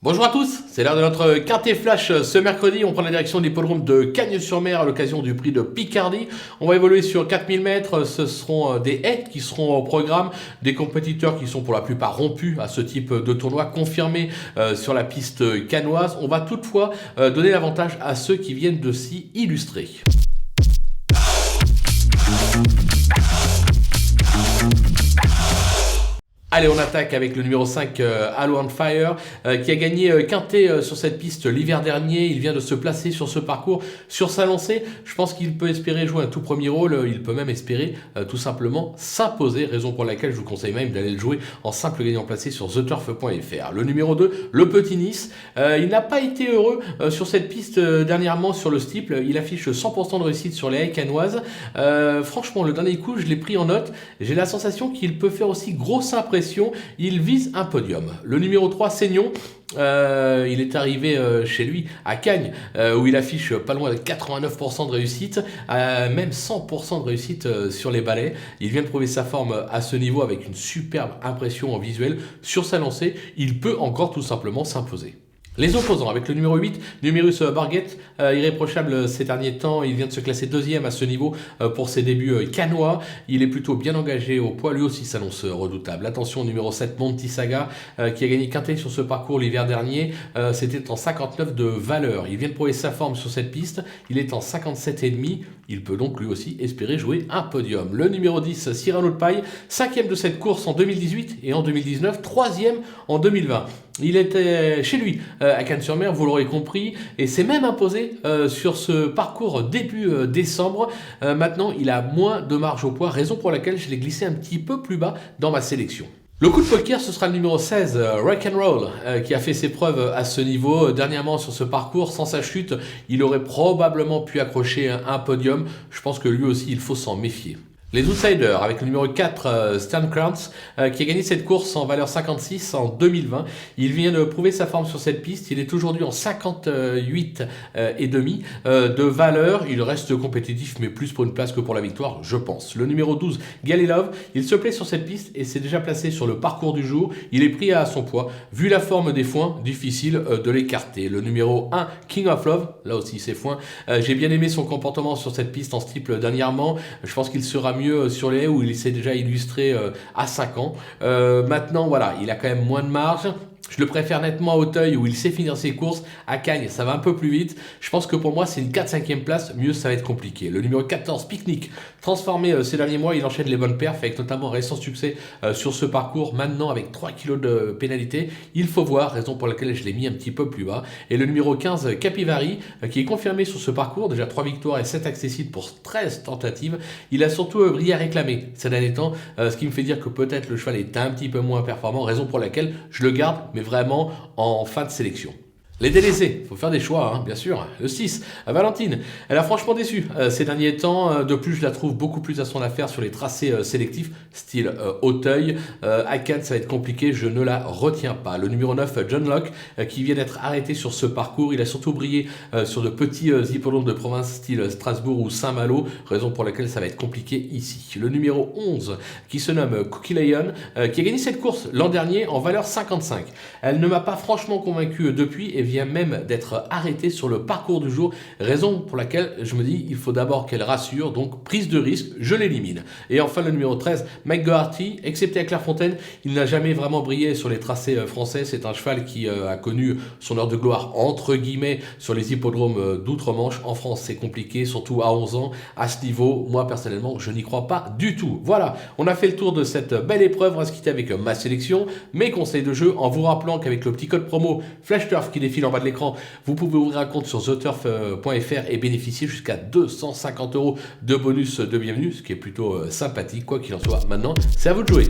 Bonjour à tous, c'est l'heure de notre quintet flash ce mercredi. On prend la direction de l'hippodrome de Cagnes-sur-Mer à l'occasion du prix de Picardie. On va évoluer sur 4000 mètres. Ce seront des haies qui seront au programme, des compétiteurs qui sont pour la plupart rompus à ce type de tournoi, confirmés sur la piste cannoise. On va toutefois donner l'avantage à ceux qui viennent de s'y illustrer. Allez, on attaque avec le numéro 5, Halo on Fire, qui a gagné quintet sur cette piste l'hiver dernier. Il vient de se placer sur ce parcours, sur sa lancée. Je pense qu'il peut espérer jouer un tout premier rôle. Il peut même espérer tout simplement s'imposer, raison pour laquelle je vous conseille même d'aller le jouer en simple gagnant placé sur theturf.fr. Le numéro 2, le Petit Nice. Il n'a pas été heureux sur cette piste dernièrement sur le steeple. Il affiche 100% de réussite sur les haies cannoises. Franchement, le dernier coup, je l'ai pris en note. J'ai la sensation qu'il peut faire aussi grosse impression. Il vise un podium. Le numéro 3, Seignon, il est arrivé chez lui à Cagnes, où il affiche pas loin de 89% de réussite, même 100% de réussite sur les balais. Il vient de prouver sa forme à ce niveau avec une superbe impression en visuel. Sur sa lancée, il peut encore tout simplement s'imposer. Les opposants avec le numéro 8, Numerus Barguette, irréprochable ces derniers temps. Il vient de se classer deuxième à ce niveau pour ses débuts cannois. Il est plutôt bien engagé au poids, lui aussi s'annonce redoutable. Attention au numéro 7, Monty Saga, qui a gagné quintet sur ce parcours l'hiver dernier. C'était en 59 de valeur. Il vient de prouver sa forme sur cette piste. Il est en 57,5. Il peut donc lui aussi espérer jouer un podium. Le numéro 10, Cyrano de Paille, 5e de cette course en 2018 et en 2019, 3e en 2020. Il était chez lui à Cagnes-sur-Mer, vous l'aurez compris, et s'est même imposé sur ce parcours début décembre. Maintenant, il a moins de marge au poids, raison pour laquelle je l'ai glissé un petit peu plus bas dans ma sélection. Le coup de poker, ce sera le numéro 16, Rock'n'Roll, qui a fait ses preuves à ce niveau dernièrement sur ce parcours. Sans sa chute, il aurait probablement pu accrocher un podium. Je pense que lui aussi, il faut s'en méfier. Les outsiders, avec le numéro 4, Stan Krantz, qui a gagné cette course en valeur 56 en 2020. Il vient de prouver sa forme sur cette piste. Il est aujourd'hui en 58 et demi de valeur. Il reste compétitif, mais plus pour une place que pour la victoire, je pense. Le numéro 12, Galilov, il se plaît sur cette piste et s'est déjà placé sur le parcours du jour. Il est pris à son poids. Vu la forme des foins, difficile de l'écarter. Le numéro 1, King of Love, là aussi c'est foin. J'ai bien aimé son comportement sur cette piste en steeple dernièrement. Je pense qu'il sera mieux sur les haies où il s'est déjà illustré à 5 ans. Maintenant, voilà, il a quand même moins de marge. Je le préfère nettement à Auteuil où il sait finir ses courses. À Cagnes, ça va un peu plus vite. Je pense que pour moi, c'est une 4-5e place. Mieux, ça va être compliqué. Le numéro 14, Picnic, transformé ces derniers mois. Il enchaîne les bonnes perfs avec notamment un récent succès sur ce parcours. Maintenant, avec 3 kilos de pénalité, il faut voir, raison pour laquelle je l'ai mis un petit peu plus bas. Et le numéro 15, Capivari, qui est confirmé sur ce parcours. Déjà 3 victoires et 7 accessibles pour 13 tentatives. Il a surtout brillé à réclamer ces derniers temps. Ce qui me fait dire que peut-être le cheval est un petit peu moins performant. Raison pour laquelle je le garde, mais vraiment en fin de sélection. Les délaissés, il faut faire des choix, bien sûr. Le 6, Valentine, elle a franchement déçu ces derniers temps. De plus, je la trouve beaucoup plus à son affaire sur les tracés sélectifs, style Auteuil. À Cannes, ça va être compliqué, je ne la retiens pas. Le numéro 9, John Locke, qui vient d'être arrêté sur ce parcours. Il a surtout brillé sur de petits hippodromes de province, style Strasbourg ou Saint-Malo, raison pour laquelle ça va être compliqué ici. Le numéro 11, qui se nomme Cookie Lion, qui a gagné cette course l'an dernier en valeur 55. Elle ne m'a pas franchement convaincu depuis et vient même d'être arrêtée sur le parcours du jour, raison pour laquelle je me dis il faut d'abord qu'elle rassure, donc prise de risque, je l'élimine. Et enfin le numéro 13, Mike Doherty, excepté à Clairefontaine, il n'a jamais vraiment brillé sur les tracés français. C'est un cheval qui a connu son heure de gloire entre guillemets sur les hippodromes d'outre-Manche. En France c'est compliqué, surtout à 11 ans. À ce niveau, moi personnellement je n'y crois pas du tout. Voilà, on a fait le tour de cette belle épreuve. On va se quitter avec ma sélection, mes conseils de jeu, en vous rappelant qu'avec le petit code promo FlashTurf qui défile en bas de l'écran, vous pouvez ouvrir un compte sur theturf.fr et bénéficier jusqu'à 250 € de bonus de bienvenue, ce qui est plutôt sympathique. Quoi qu'il en soit, maintenant, c'est à vous de jouer.